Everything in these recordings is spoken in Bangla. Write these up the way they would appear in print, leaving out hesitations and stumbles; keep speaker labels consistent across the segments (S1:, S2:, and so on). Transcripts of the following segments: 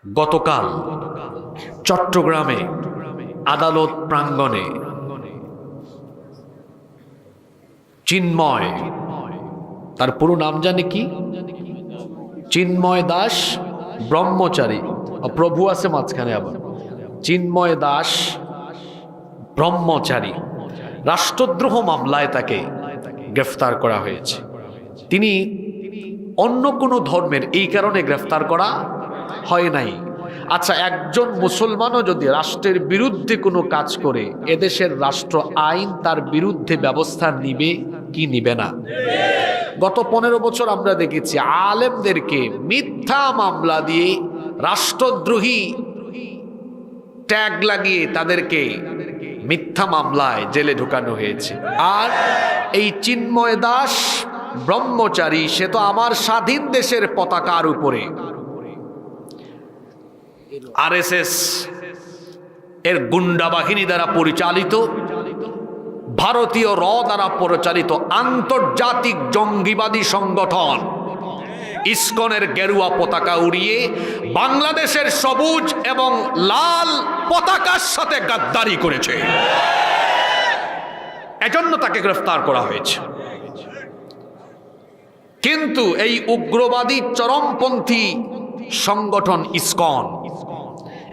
S1: গতকাল চট্টগ্রামে আদালত প্রাঙ্গণে চিন্ময়, তার পুরো নাম জানে কি? চিন্ময় দাস ব্রহ্মচারী, প্রভু আছে মাঝখানে আবার, চিন্ময় দাস ব্রহ্মচারী রাষ্ট্রদ্রোহ মামলায় তাকে গ্রেফতার করা হয়েছে। তিনি অন্য কোনো ধর্মের, এই কারণে গ্রেফতার করা হয় নাই। আচ্ছা, একজন মুসলমানও যদি রাষ্ট্রের বিরুদ্ধে কোনো কাজ করে, এদেশের রাষ্ট্র আইন তার বিরুদ্ধে ব্যবস্থা নিবে কি নিবে না? গত 15 বছর আমরা দেখেছি আলেমদেরকে মিথ্যা মামলা দিয়ে রাষ্ট্রদ্রোহী ট্যাগ লাগিয়ে তাদেরকে মিথ্যা মামলায় জেলে ঢুকানো হয়েছে। আর এই চিন্ময় দাস ব্রহ্মচারী, সে তো আমার স্বাধীন দেশের পতাকার উপরে আরএসএস এর গুন্ডা বাহিনী দ্বারা পরিচালিত, ভারতীয় র দ্বারা পরিচালিত আন্তর্জাতিক জঙ্গিবাদী সংগঠন ইসকনের গেরুয়া পতাকা উড়িয়ে বাংলাদেশের সবুজ এবং লাল পতাকার সাথে গাদ্দারি করেছে। এজন্য তাকে গ্রেফতার করা হয়েছে। কিন্তু এই উগ্রবাদী চরমপন্থী সংগঠন ইসকন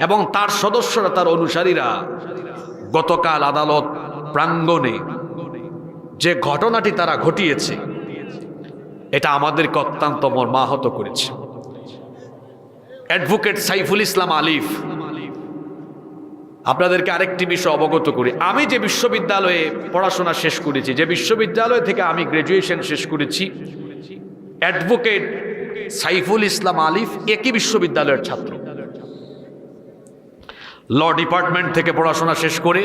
S1: এবং তার সদস্যরা, তার অনুসারীরা গতকাল আদালত প্রাঙ্গণে যে ঘটনাটি তারা ঘটিয়েছে, এটা আমাদেরকে অত্যন্ত মর্মাহত করেছে। অ্যাডভোকেট সাইফুল ইসলাম আলিফ, আপনাদেরকে আরেকটি বিষয় অবগত করি। আমি যে বিশ্ববিদ্যালয়ে পড়াশোনা শেষ করেছি, যে বিশ্ববিদ্যালয় থেকে আমি গ্র্যাজুয়েশন শেষ করেছি, অ্যাডভোকেট সাইফুল ইসলাম আলিফ একই বিশ্ববিদ্যালয়ের ছাত্র। ল ডিপার্টমেন্ট থেকে পড়াশোনা শেষ করে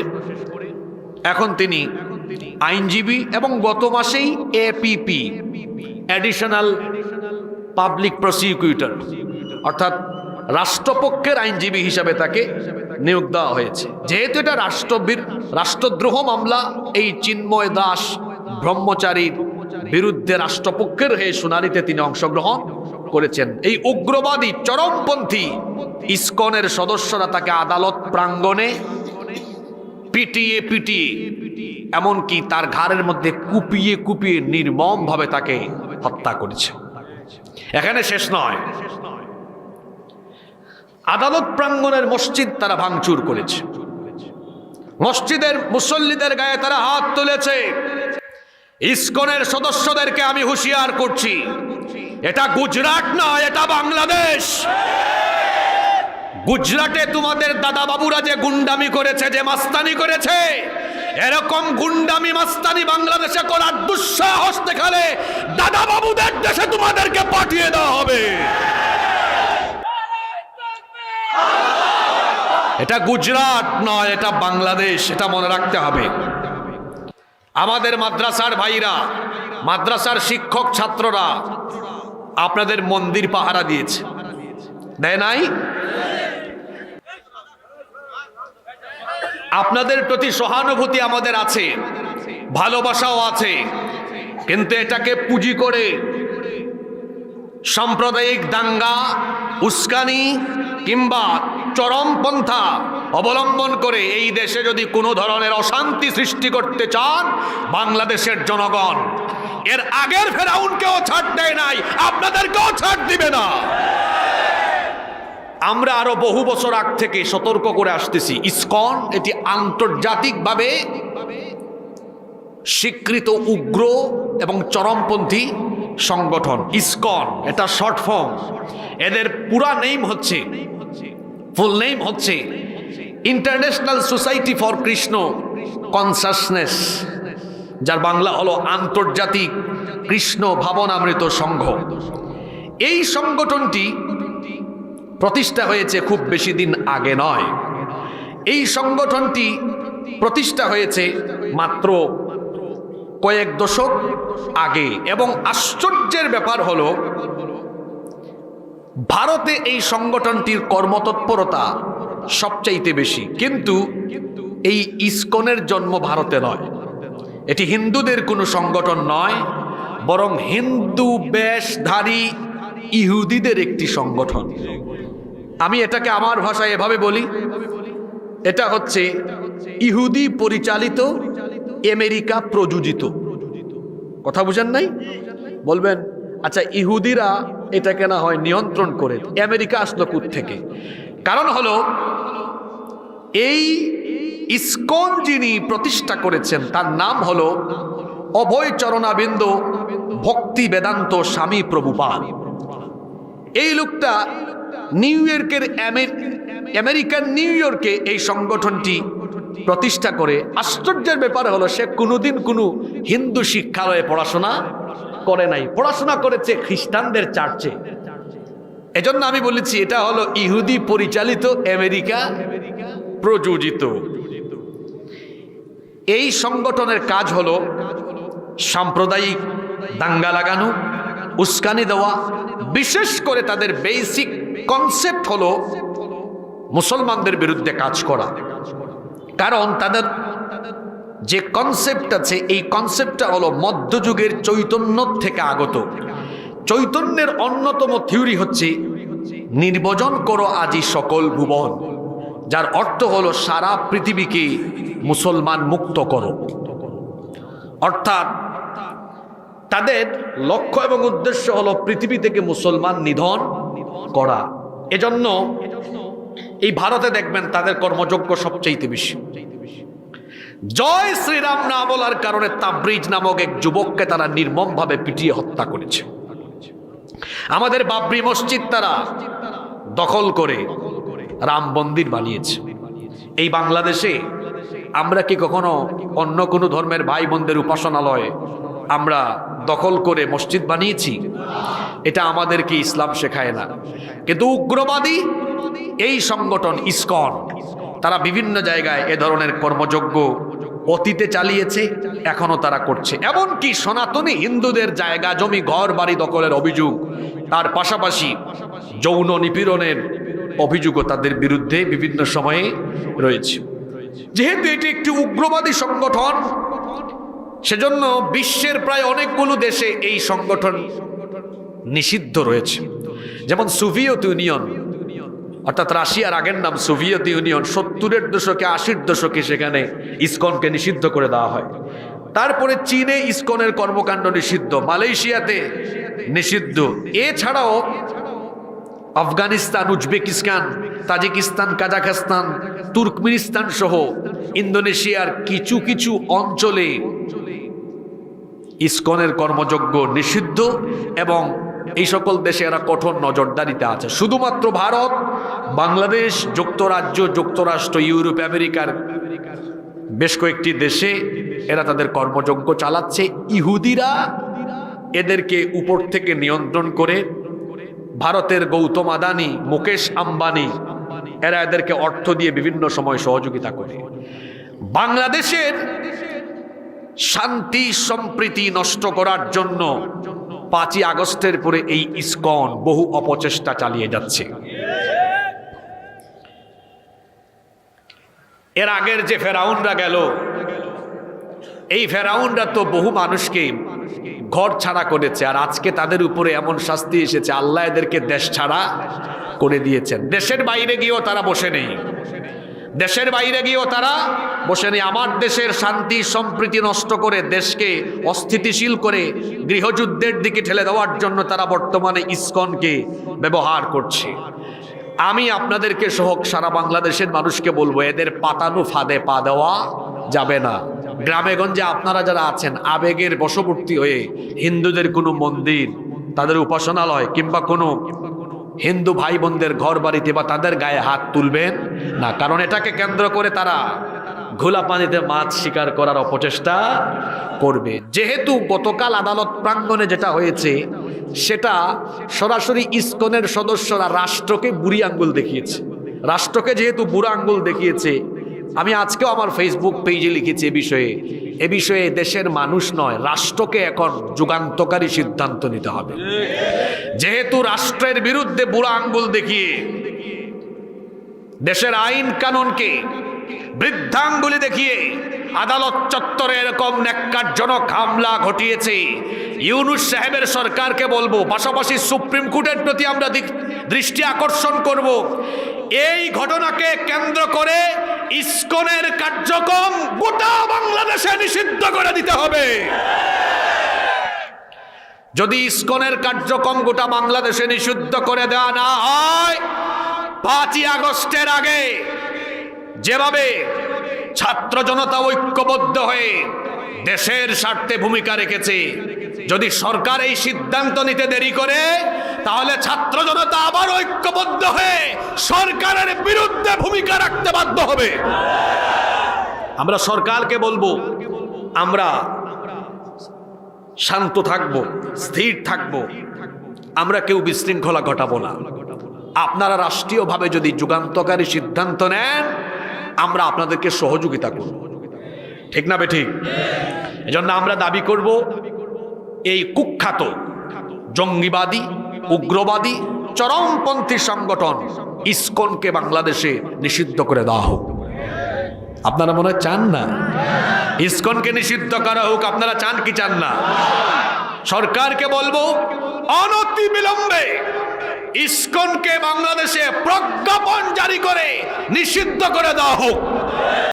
S1: এখন তিনি আইনজীবী এবং গত মাসেই এপিপি, অ্যাডিশনাল পাবলিক প্রসিকিউটর, অর্থাৎ রাষ্ট্রপক্ষের আইনজীবী হিসাবে তাকে নিয়োগ দেওয়া হয়েছে। যেহেতু এটা রাষ্ট্রদ্রোহ মামলা, এই চিন্ময় দাস ব্রহ্মচারীর বিরুদ্ধে রাষ্ট্রপক্ষের হয়ে শুনানিতে তিনি অংশগ্রহণ করেছেন। এই উগ্রবাদী চরমপন্থী ইসকনের সদস্যরা তাকে আদালত প্রাঙ্গণে পিটিয়ে পিটিয়ে, এমনকি তার ঘাড়ের মধ্যে কুপিয়ে কুপিয়ে নির্মমভাবে তাকে হত্যা করেছে। এখানে শেষ নয়, আদালত প্রাঙ্গণের মসজিদ তারা ভাঙচুর করেছে, মসজিদের মুসল্লিদের গায়ে তারা হাত তুলেছে। ইসকনের সদস্যদেরকে আমি হুঁশিয়ার করছি, এটা গুজরাট নয়, এটা বাংলাদেশ। গুজরাটে তোমাদের দাদা বাবুরা যে গুন্ডামি করেছে, যে মাস্তানি করেছে, এরকম গুন্ডামি মাস্তানি বাংলাদেশে করার দুঃসাহস দেখালে দাদা বাবুদের দেশে তোমাদেরকে পাঠিয়ে দেওয়া হবে। এটা গুজরাট নয়, এটা বাংলাদেশ, এটা মনে রাখতে হবে। আমাদের মাদ্রাসার ভাইরা, মাদ্রাসার শিক্ষক ছাত্ররা আপনাদের মন্দির পাহারা দিয়েছে, দেয় নাই? আপনাদের প্রতি সহানুভূতি আমাদের আছে, ভালোবাসাও আছে, কিন্তু এটাকে পুঁজি করে সাম্প্রদায়িক দাঙ্গা, উস্কানি কিংবা চরমপন্থা অবলম্বন করে এই দেশে যদি কোনো ধরনের অশান্তি সৃষ্টি করতে চান, বাংলাদেশের জনগণ এর আগের ফেরাউনকেও ছাড় দেয় নাই, আপনাদেরকেও ছাড় দিবে না। আমরা আরো বহু বছর আগ থেকে সতর্ক করে আসতেছি, ইসকন এটি আন্তর্জাতিকভাবে স্বীকৃত উগ্র এবং চরমপন্থী সংগঠন। ইসকন এটা শর্ট ফর্ম, এদের পুরা নেম হচ্ছে, ফুল নেম হচ্ছে international society for Krishna consciousness, যার বাংলা হলো আন্তর্জাতিক কৃষ্ণ ভাবনামৃত সংঘ। এই সংগঠনটি প্রতিষ্ঠা হয়েছে খুব বেশি দিন আগে নয়, এই সংগঠনটি প্রতিষ্ঠা হয়েছে মাত্র কয়েক দশক আগে। এবং আশ্চর্যের ব্যাপার হলো, ভারতে এই সংগঠনটির কর্মতৎপরতা সবচাইতে বেশি, কিন্তু এই ইসকনের জন্ম ভারতে নয়, এটি হিন্দুদের কোনো সংগঠন নয়, বরং হিন্দু বেশধারী ইহুদিদের একটি সংগঠন। আমি এটাকে আমার ভাষায় এভাবে বলি, এটা হচ্ছে ইহুদি পরিচালিত, আমেরিকা প্রযোজিত। কথা বুঝেন নাই? বলবেন আচ্ছা ইহুদিরা এটাকে না হয় নিয়ন্ত্রণ করে, আমেরিকা আসলো থেকে? কারণ হলো এই ইসকন যিনি প্রতিষ্ঠা করেছেন তার নাম হলো অভয় চরণাবিন্দ ভক্তি বেদান্ত স্বামী প্রভুপাদ। এই লোকটা নিউ ইয়র্কের আমেরিকার নিউ ইয়র্কে এই সংগঠনটি প্রতিষ্ঠা করে। আশ্চর্যের ব্যাপার হলো সে কোনোদিন কোনো হিন্দু শিক্ষালয়ে পড়াশোনা করে নাই, পড়াশোনা করেছে খ্রিস্টানদের চার্চে। এজন্য আমি বলেছি এটা হলো ইহুদি পরিচালিত, আমেরিকা প্রযোজিত। এই সংগঠনের কাজ হলো সাম্প্রদায়িক দাঙ্গা লাগানো, উস্কানি দেওয়া। বিশেষ করে তাদের বেসিক কনসেপ্ট হলো মুসলমানদের বিরুদ্ধে কাজ করা। কারণ তাদের যে কনসেপ্ট আছে এই কনসেপ্টটা হলো মধ্যযুগের চৈতন্য থেকে আগত। চৈতন্যের অন্যতম থিওরি হচ্ছে নির্বজন করো আজি সকল ভুবন, যার অর্থ হলো সারা পৃথিবীকে মুসলমান মুক্ত করো। অর্থাৎ তাদের লক্ষ্য এবং উদ্দেশ্য হলো পৃথিবী থেকে মুসলমান নিধন করা। এজন্য এই ভারতে দেখবেন তাদের কর্মযজ্ঞ সবচেয়ে বেশি। জয় শ্রীরাম না বলার কারণে তাবরিজ নামক এক যুবককে তারা নির্মমভাবে পিটিয়ে হত্যা করেছে। আমাদের বাবরি মসজিদ তারা দখল করে রাম মন্দির বানিয়েছে। এই বাংলাদেশে আমরা কি কখনো অন্য কোনো ধর্মের ভাই বোনদের উপাসনালয় আমরা দখল করে মসজিদ বানিয়েছি? এটা আমাদেরকে ইসলাম শেখায় না। কিন্তু উগ্রবাদী এই সংগঠন ইসকন তারা বিভিন্ন জায়গায় এ ধরনের কর্মযজ্ঞ অতীতে চালিয়েছে, এখনো তারা করছে। এমনকি সনাতনী হিন্দুদের জায়গা জমি ঘর বাড়ি দখলের অভিযোগ, তার পাশাপাশি যৌন নিপীড়নের অভিযোগও তাদের বিরুদ্ধে বিভিন্ন সময়ে রয়েছে। যেহেতু এটি একটি উগ্রবাদী সংগঠন, সেজন্য বিশ্বের প্রায় অনেকগুলো দেশে এই সংগঠন নিষিদ্ধ রয়েছে। যেমন সোভিয়েত ইউনিয়ন, অর্থাৎ রাশিয়ার আগের নাম সোভিয়েত ইউনিয়ন, 70-এর দশকে 80-র দশকে সেখানে ইসকনকে নিষিদ্ধ করে দেওয়া হয়। তারপরে চীনে ইসকনের কর্মকাণ্ড নিষিদ্ধ, মালয়েশিয়াতে নিষিদ্ধ। এছাড়াও Afghanistan, Uzbekistan, Tajikistan, Kazakhstan, Turkmenistan সহ ইন্দোনেশিয়ার কিছু কিছু অঞ্চলে ইসকনের কর্মযজ্ঞ নিষিদ্ধ এবং এই সকল দেশে এরা কঠোর নজরদারিতে আছে। শুধুমাত্র ভারত, বাংলাদেশ, যুক্তরাজ্য, যুক্তরাষ্ট্র, ইউরোপ, আমেরিকার বেশ কয়েকটি দেশে এরা তাদের কর্মযজ্ঞ চালাচ্ছে। ইহুদিরা এদেরকে উপর থেকে নিয়ন্ত্রণ করে। ভারতের গৌতম আদানি, মুকেশ আম্বানি এরা এদেরকে অর্থ দিয়ে বিভিন্ন সময় সহযোগিতা করে। বাংলাদেশের শান্তি সম্প্রীতি নষ্ট করার জন্য 5ই আগস্টের পরে এই ইসকন বহু অপচেষ্টা চালিয়ে যাচ্ছে। এর আগের যে ফেরাউনরা গেল, এই ফেরাউনরা তো বহু মানুষকে ঘর ছাড়া করেছে, আর আজকে তাদের উপরে এমন শাস্তি এসেছে, আল্লাহ এদেরকে দেশ ছাড়া করে দিয়েছেন। দেশের বাইরে গিয়েও তারা বসে নেই, দেশের বাইরে গিয়েও তারা বসে নেই। আমার দেশের শান্তি সম্প্রীতি নষ্ট করে দেশকে অস্থিতিশীল করে গৃহযুদ্ধের দিকে ঠেলে দেওয়ার জন্য তারা বর্তমানে ইসকনকে ব্যবহার করছে। আমি আপনাদেরকে সহ সারা বাংলাদেশের মানুষকে বলবো, এদের পাতানো ফাঁদে পা দেওয়া যাবে না। গ্রামে গঞ্জে আপনারা যারা আছেন, আবেগের বশবর্তী হয়ে হিন্দুদের কোনো মন্দির, তাদের উপাসনালয় কিংবা কোনো হিন্দু ভাই বোনদের ঘর বাড়িতে বা তাদের গায়ে হাত তুলবেন না। কারণ এটাকে কেন্দ্র করে তারা ঘোলা পানিতে মাছ শিকার করার অপচেষ্টা করবে। যেহেতু গতকাল আদালত প্রাঙ্গণে যেটা হয়েছে, সেটা সরাসরি ইসকনের সদস্যরা রাষ্ট্রকে বুড়ি আঙ্গুল দেখিয়েছে। রাষ্ট্রকে যেহেতু বুড়া আঙ্গুল দেখিয়েছে, আমি আজকেও আমার ফেসবুক পেজে লিখেছি এ বিষয়ে দেশের মানুষ নয়, রাষ্ট্রকে এখন যুগান্তকারী সিদ্ধান্ত নিতে হবে। যেহেতু রাষ্ট্রের বিরুদ্ধে বুড়া আঙ্গুল দেখিয়ে দেশের আইন কানুনকে বৃদ্ধাঙ্গুলি দেখিয়ে আদালত চত্বরে এরকম ন্যাক্কারজনক হামলা ঘটিয়েছে, ইউনূস সাহেবের সরকারকে বলবো, পাশাপাশি সুপ্রিম কোর্টের প্রতি আমরা দৃষ্টি আকর্ষণ করব, এই ঘটনাকে কেন্দ্র করে ইসকনের কার্যক্রম গোটা বাংলাদেশে নিষিদ্ধ করে দিতে হবে। যদি ইসকনের কার্যক্রম গোটা বাংলাদেশে নিষিদ্ধ করে দেওয়া না হয়, 5ই আগস্টের আগে যেভাবে ছাত্র জনতা ঐক্যবদ্ধ হয়ে দেশের স্বার্থে ভূমিকা রেখেছে, যদি সরকার এই সিদ্ধান্ত নিতে দেরি করে, তাহলে ছাত্র জনতা আবার ঐক্যবদ্ধ হয়ে সরকারের বিরুদ্ধে ভূমিকা রাখতে বাধ্য হবে। আমরা সরকারকে বলবো, আমরা শান্ত থাকব, স্থির থাকব, আমরা কেউ বিশৃঙ্খলা ঘটাবো না। আপনারা রাষ্ট্রীয়ভাবে যদি যুগান্তকারী সিদ্ধান্ত নেন, আমরা আপনাদেরকে সহযোগিতা করব, ঠিক না বেঠিক? এজন্য আমরা দাবি করব, এই কুখ্যাত জঙ্গিবাদী, উগ্রবাদী, চরমপন্থী সংগঠন ইসকনকে বাংলাদেশে নিষিদ্ধ করে দেওয়া হোক। আপনারা মনে হয় চান না ইসকনকে নিষিদ্ধ করা হোক? আপনারা চান কি চান না? সরকারকে বলবো, অনতি বিলম্বে ইসকনকে বাংলাদেশে প্রজ্ঞাপন জারি করে নিষিদ্ধ করে দেওয়া হোক।